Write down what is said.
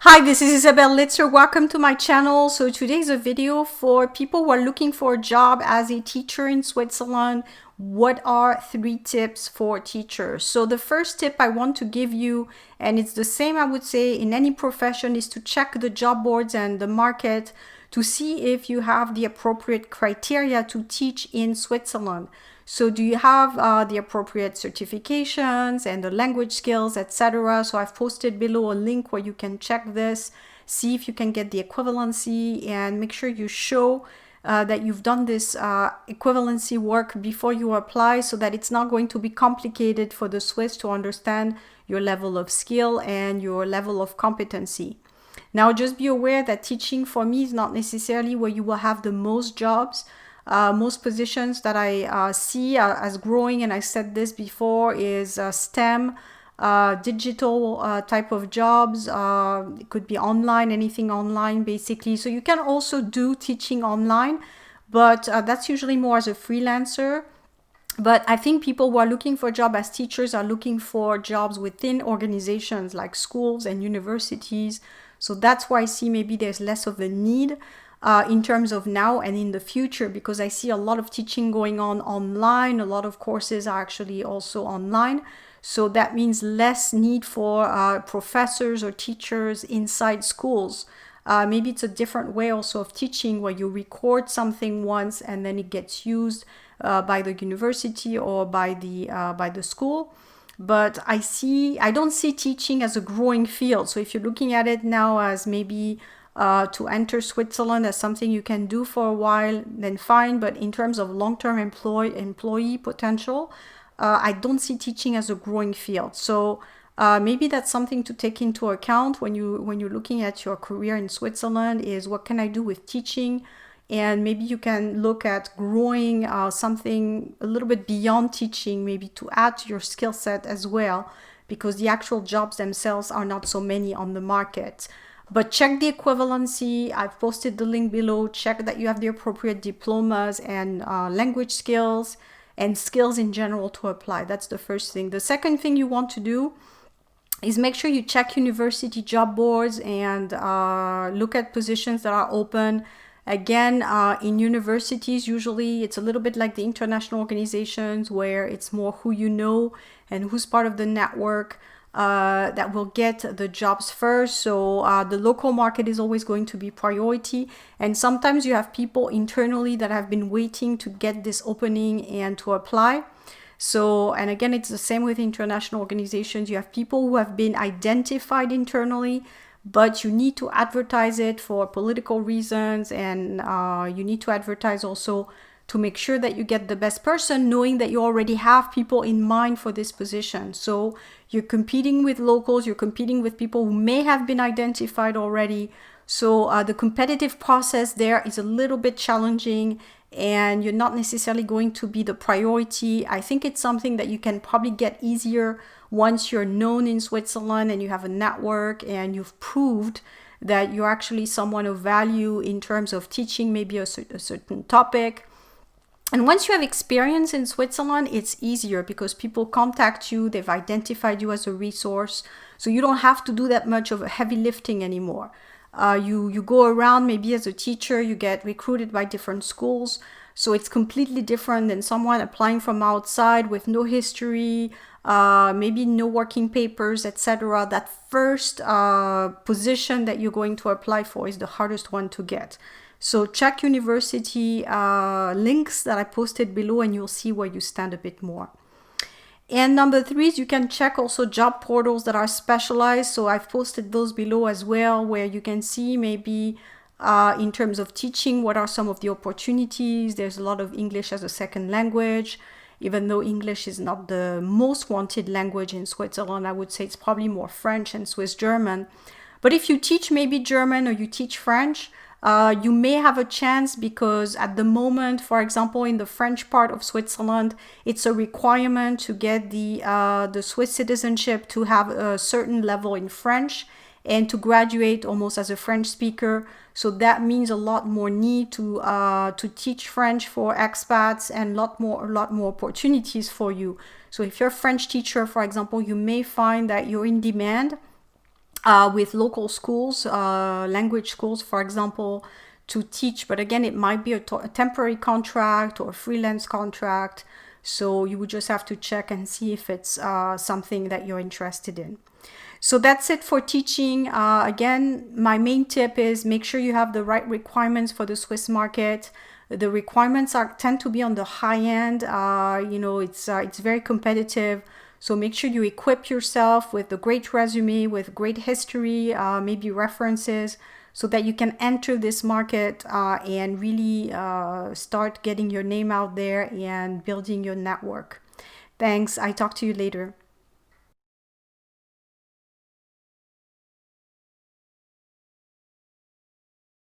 Hi, this is Isabelle Litzer. Welcome to my channel. So today is a video for people who are looking for a job as a teacher in Switzerland. What are 3 tips for teachers? So the first tip I want to give you, and it's the same I would say in any profession, is to check the job boards and the market to see if you have the appropriate criteria to teach in Switzerland. So do you have the appropriate certifications and the language skills, etc.? So I've posted below a link where you can check this, see if you can get the equivalency, and make sure you show that you've done this equivalency work before you apply, so that it's not going to be complicated for the Swiss to understand your level of skill and your level of competency. Now, just be aware that teaching for me is not necessarily where you will have the most jobs. Most positions that I see as growing, and I said this before, is STEM, digital type of jobs. It could be online, anything online basically. So you can also do teaching online, but that's usually more as a freelancer. But I think people who are looking for a job as teachers are looking for jobs within organizations like schools and universities. So that's why I see maybe there's less of a need in terms of now and in the future, because I see a lot of teaching going on online. A lot of courses are actually also online. So that means less need for professors or teachers inside schools. Maybe it's a different way also of teaching, where you record something once and then it gets used by the university or by the school. But I don't see teaching as a growing field. So if you're looking at it now as maybe to enter Switzerland as something you can do for a while, then fine. But in terms of long-term employee potential, I don't see teaching as a growing field. So maybe that's something to take into account when you're looking at your career in Switzerland, is what can I do with teaching? And maybe you can look at growing something a little bit beyond teaching, maybe to add to your skill set as well, because the actual jobs themselves are not so many on the market. But check the equivalency. I've posted the link below. Check that you have the appropriate diplomas and language skills and skills in general to apply. That's the first thing. The second thing you want to do is make sure you check university job boards and look at positions that are open. Again, in universities, usually it's a little bit like the international organizations, where it's more who you know and who's part of the network that will get the jobs first. So the local market is always going to be priority. And sometimes you have people internally that have been waiting to get this opening and to apply. So, and again, it's the same with international organizations. You have people who have been identified internally, but you need to advertise it for political reasons, and you need to advertise also to make sure that you get the best person, knowing that you already have people in mind for this position. So you're competing with locals, you're competing with people who may have been identified already. So the competitive process there is a little bit challenging, and you're not necessarily going to be the priority. I think it's something that you can probably get easier once you're known in Switzerland and you have a network and you've proved that you're actually someone of value in terms of teaching maybe a certain topic. And once you have experience in Switzerland, it's easier because people contact you, they've identified you as a resource. So you don't have to do that much of a heavy lifting anymore. You go around maybe as a teacher, you get recruited by different schools. So it's completely different than someone applying from outside with no history, maybe no working papers, etc. That first position that you're going to apply for is the hardest one to get. So check university links that I posted below, and you'll see where you stand a bit more. And number 3 is you can check also job portals that are specialized. So I've posted those below as well, where you can see maybe in terms of teaching, what are some of the opportunities. There's a lot of English as a second language, even though English is not the most wanted language in Switzerland. I would say it's probably more French and Swiss German. But if you teach maybe German or you teach French, you may have a chance, because at the moment, for example, in the French part of Switzerland, it's a requirement to get the Swiss citizenship to have a certain level in French and to graduate almost as a French speaker. So that means a lot more need to teach French for expats, and a lot more opportunities for you. So if you're a French teacher, for example, you may find that you're in demand. with local schools, language schools, for example, to teach. But again, it might be a temporary contract or a freelance contract. So you would just have to check and see if it's something that you're interested in. So that's it for teaching. Again, my main tip is make sure you have the right requirements for the Swiss market. The requirements tend to be on the high end. It's very competitive. So make sure you equip yourself with a great resume, with great history, maybe references, so that you can enter this market and really start getting your name out there and building your network. Thanks. I talk to you later.